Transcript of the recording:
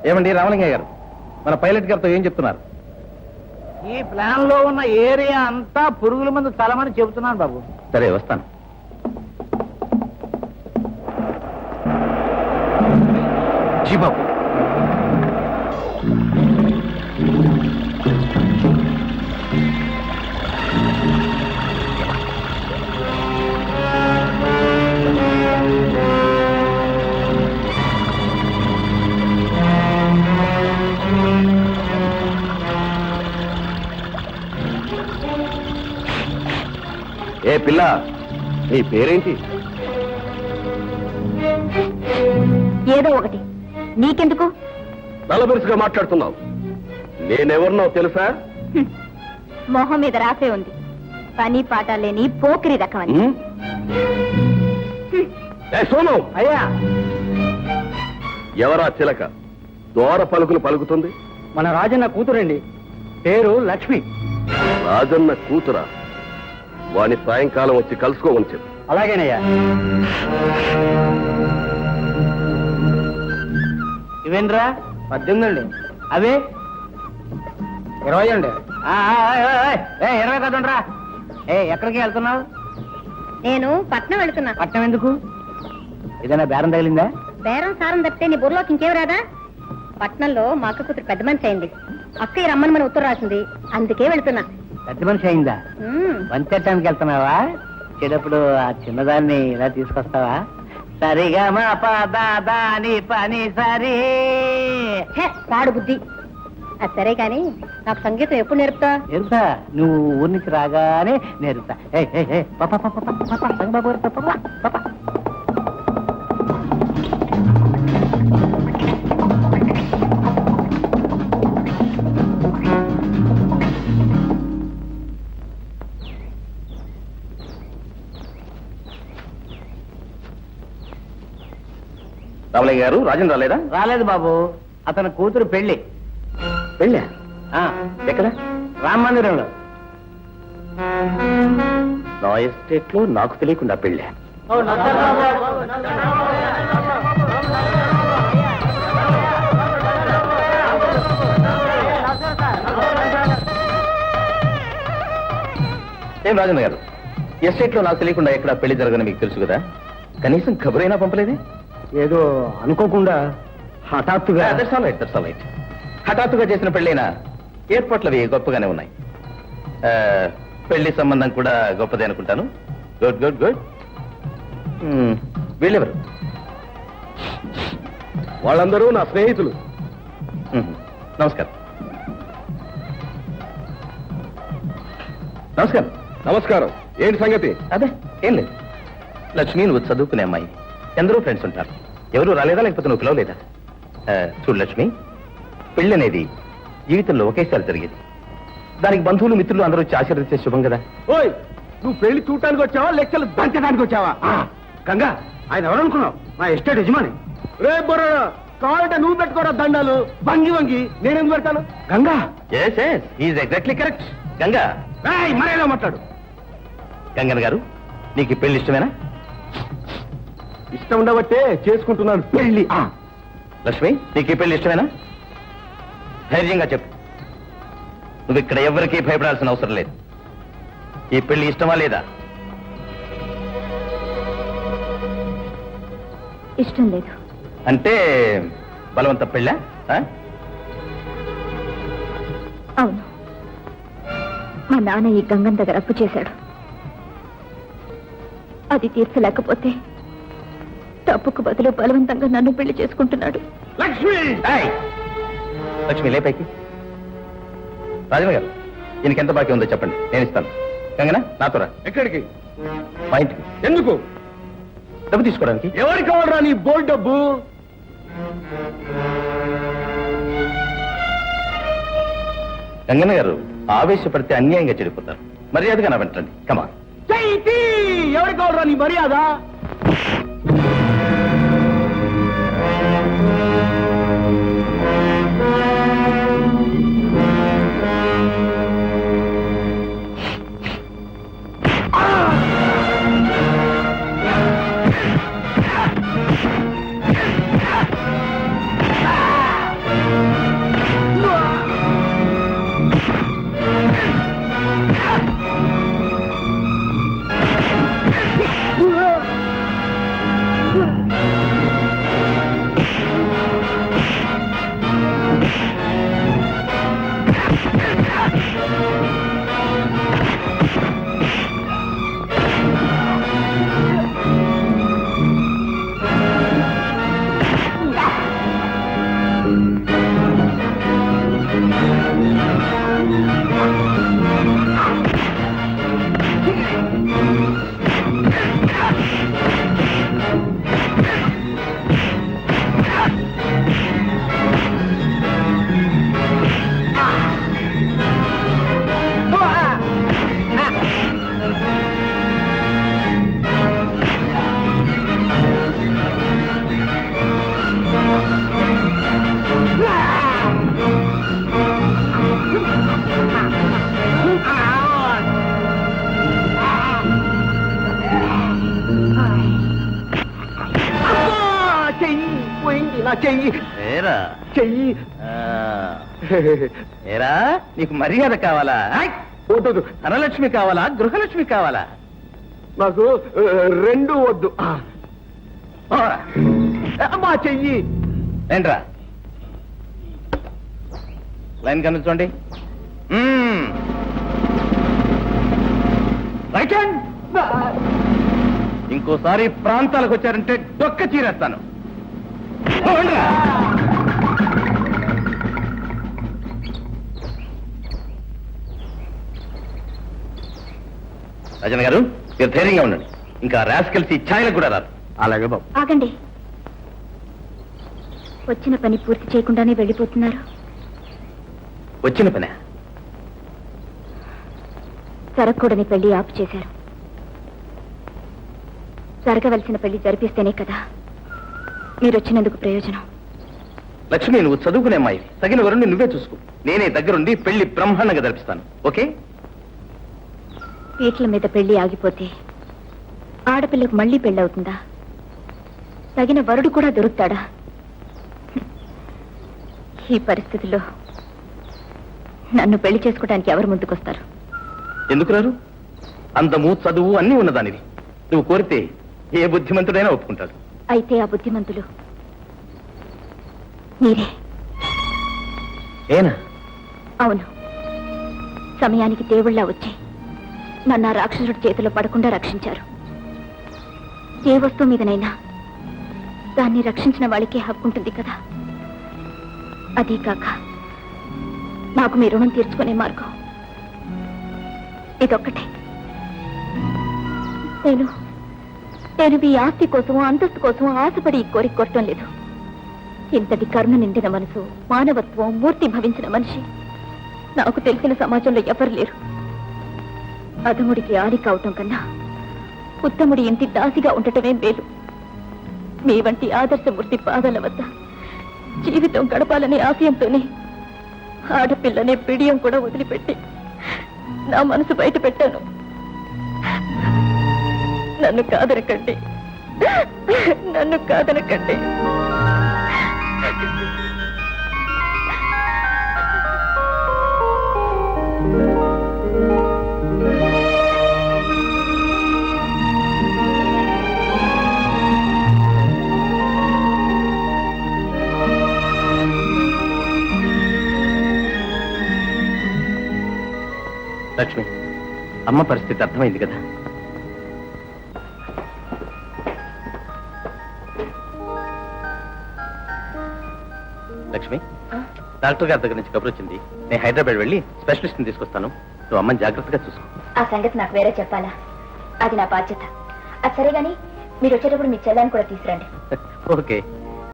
ఏమండి రామలింగయ్య గారు, మన పైలట్ గారితో ఏం చెప్తున్నారు? ఈ ప్లాన్ లో ఉన్న ఏరియా అంతా పురుగుల మందు తలమని చెబుతున్నాను బాబు. సరే వస్తాను. జీ బాబు. ఏ పిల్ల, నీ పేరేంటి? ఏదో ఒకటి, నీకెందుకు? నలబెరుసుగా మాట్లాడుతున్నావు. నేనెవరినో తెలుసా? మొహం మీద రాసే ఉంది, పని పాట లేని పోకిరి రకమని. సోను, అయ్యా, ఎవరా చిలక దోర పలుకులు పలుకుతుంది? మన రాజన్న కూతురండి, పేరు లక్ష్మి. రాజన్న కూతురా? వాని సాయంకాలం వచ్చి కలుసుకోమని చెప్పు. అలాగేనయ్యా. ఇవేంద్రా? 18 అండి. అవే 20 అండి. 20 కదండ్రా. ఎక్కడికి వెళ్తున్నావు? నేను పట్నం వెళుతున్నా. పట్నం ఎందుకు? ఏదైనా బేరం తగిలిందా? బేరం సారం తప్పితే నీ బుర్రలోకి ఇంకేం రాదా? పట్నంలో మా అక్క కూతురు పెద్ద మనిషి అయింది. అక్కయ్య రమ్మని మన ఉత్తరం రాసింది, అందుకే వెళుతున్నా. పెద్ద మనిషి అయిందా? వంచటానికి వెళ్తున్నావా? చెడప్పుడు ఆ చిన్నదాన్ని ఇలా తీసుకొస్తావా? సరిగా మా పాదాని పని సరే. పాడు బుద్ధి. అది సరే కాని నాకు సంగీతం ఎప్పుడు నేర్పుతా? నేర్పుతా, నువ్వు ఊరి నుంచి రాగానే నేర్పుతా. రామలింగ గారు, రాజన్ రాలేదా? రాలేదు బాబు, అతని కూతురు పెళ్లి. పెళ్ళా? ఎక్కడ? రామ మందిరంలో. నా ఎస్టేట్ లో నాకు తెలియకుండా పెళ్ళా? ఏం రాజన్న గారు, ఎస్టేట్ లో నాకు తెలియకుండా ఎక్కడ పెళ్లి జరగని మీకు తెలుసు కదా, కనీసం కబురైనా పంపలేదే? ఏదో అనుకోకుండా హఠాత్తుగా. హఠాత్తుగా చేసిన పెళ్ళైనా ఏర్పాట్లు అవి గొప్పగానే ఉన్నాయి. పెళ్లి సంబంధం కూడా గొప్పదే అనుకుంటాను. Good good good. వీళ్ళెవరు? వాళ్ళందరూ నా స్నేహితులు. నమస్కారం. నమస్కారం. నమస్కారం. ఏంటి సంగతి? అదే ఏం లేదు. లక్ష్మి, నువ్వు చదువుకునే అమ్మాయి, ఎందరో ఫ్రెండ్స్ ఉంటారు. ఎవరు రాలేదా, లేకపోతే నువ్వు పిలవలేదా? చూడు లక్ష్మి, పెళ్లి అనేది జీవితంలో ఒకేసారి జరిగేది. దానికి బంధువులు, మిత్రులు అందరూ వచ్చి ఆశీర్వదించే శుభం కదా. ఓయ్, నువ్వు పెళ్లి చూడటానికి వచ్చావా, లెక్కలు దంచడానికి వచ్చావా? గంగా, ఆయన ఎవరనుకున్నావు? మా ఎస్టేట్ యజమాని. రే బొర్ర, కావాలంటే నువ్వు పెట్టుకోరా దండాలు. వంగి వంగి నేనెందుకు పెడతాను? Ganga. Is exactly correct. Ganga, మరేలా మాట్లాడు. గంగన్ గారు, నీకు ఈ పెళ్లి ఇష్టమేనా? ఇష్టం ఉండబట్టే చేసుకుంటున్నాను పెళ్లి. లక్ష్మి, నీకు ఈ పెళ్లి ఇష్టమేనా? ధైర్యంగా చెప్పు. నువ్వు ఇక్కడ ఎవరికీ భయపడాల్సిన అవసరం లేదు. ఈ పెళ్లి ఇష్టమా లేదా? ఇష్టం లేదు. అంటే బలవంత పెళ్ళా? అవును, మా నాన్న ఈ గంగన్ దగ్గర అప్పు చేశాడు. అది తీర్చలేకపోతే తప్పుకు బదులు బలవంతంగా నన్ను పెళ్లి చేసుకుంటున్నాడు. లక్ష్మి! లక్ష్మి, లేపైకి. రాజన్న గారు, ఈయనకి ఎంత బాకీ ఉందో చెప్పండి, నేను ఇస్తాను. గంగనా, నాతో రా. ఎక్కడికి? మా ఇంటికి. ఎందుకు? డబ్బు తీసుకోవడానికి. ఎవరికి కావాలరా నీ బోల్ డబ్బు? గంగన్న గారు, ఆవేశపడితే అన్యాయంగా చెడిపోతారు. మర్యాదగా నా వెంటండి. కమా. ఎవరికి కావాలరా నీ మర్యాద? నా చెయ్యి ఏరా చెయ్యి ఏరా నీకు మర్యాద కావాలా వద్దు ధనలక్ష్మి కావాలా గృహలక్ష్మి కావాలా? నాకు రెండు వద్దు పోరా. మా చెయ్యి ఏంట్రా లైన్ కనిపించండి. Right hand. ఇంకోసారి ప్రాంతాలకు వచ్చారంటే డొక్క చీరేస్తాను. పోండ్రా. రాజన్ గారు మీరు ధైర్యంగా ఉండండి. ఇంకా రాస్కెల్స్ ఈ ఛాయలకు కూడా రాదు. అలాగే బాబు. ఆగండి. వచ్చిన పని పూర్తి చేయకుండానే వెళ్ళిపోతున్నారు. వచ్చిన పనే జరగకూడని పెళ్లి ఆపు చేశారు. జరగవలసిన పెళ్లి జరిపిస్తేనే కదా మీరు వచ్చినందుకు ప్రయోజనం. లక్ష్మి నువ్వు చదువుకునే అమ్మాయి, తగిన వరుణ్ణి నువ్వే చూసుకో. నేనే దగ్గరుండి పెళ్లి బ్రహ్మాండంగా జరిపిస్తాను. ఓకే? పీటల మీద పెళ్లి ఆగిపోతే ఆడపిల్లకు మళ్ళీ పెళ్ళవుతుందా? తగిన వరుడు కూడా దొరుకుతాడా? ఈ పరిస్థితిలో నన్ను పెళ్లి చేసుకోవడానికి ఎవరు ముందుకొస్తారు? ఎందుకు రారు? అందము చదువు అన్నీ ఉన్నదానివి. నువ్వు కోరితే ఏ బుద్ధిమంతుడైనా ఒప్పుకుంటాడు. అయితే ఆ బుద్ధిమంతులు మీరే. ఏనా? అవును. సమయానికి దేవుళ్ళ వచ్చి నన్ను ఆ రాక్షసుడి చేతిలో పడకుండా రక్షించారు. ఏ వస్తువు మీదనైనా దాన్ని రక్షించిన వాళ్ళకే హక్కు ఉంటుంది కదా. అదీ కాక నాకు మీ రుణం తీర్చుకునే మార్గం ఇదొక్కటే. నేను మీ ఆస్తి కోసం అంతస్తు కోసం ఆశపడి ఈ కోరిక కొట్టడం లేదు. ఇంతటి కరుణ నిండిన మనసు, మానవత్వం మూర్తి భవించిన మనిషి నాకు తెలిసిన సమాజంలో ఎవరు లేరు. అధముడికి ఆది కావటం కన్నా ఉత్తముడి ఇంటి దాసిగా ఉండటమే మేలు. మీ వంటి ఆదర్శమూర్తి పాదాల వద్ద జీవితం గడపాలనే ఆశయంతోనే ఆడపిల్లనే బిడియం కూడా వదిలిపెట్టి నా మనసు బయట పెట్టాను. నన్ను కాదనకండి, నన్ను కాదనకండి. లక్ష్మి, అమ్మ పరిస్థితి అర్థమైంది కదా? లక్ష్మి, డాక్టర్ గారి దగ్గర నుంచి కబురు వచ్చింది. నేను హైదరాబాద్ వెళ్ళి స్పెషలిస్ట్ ని తీసుకొస్తాను. నువ్వు అమ్మని జాగ్రత్తగా చూసుకో. ఆ సంగతి నాకు వేరే చెప్పాలా? అది నా బాధ్యత. అది సరే గాని మీరు వచ్చేటప్పుడు మీ చెల్లాన్ని కూడా తీసుకురండి. ఓకే.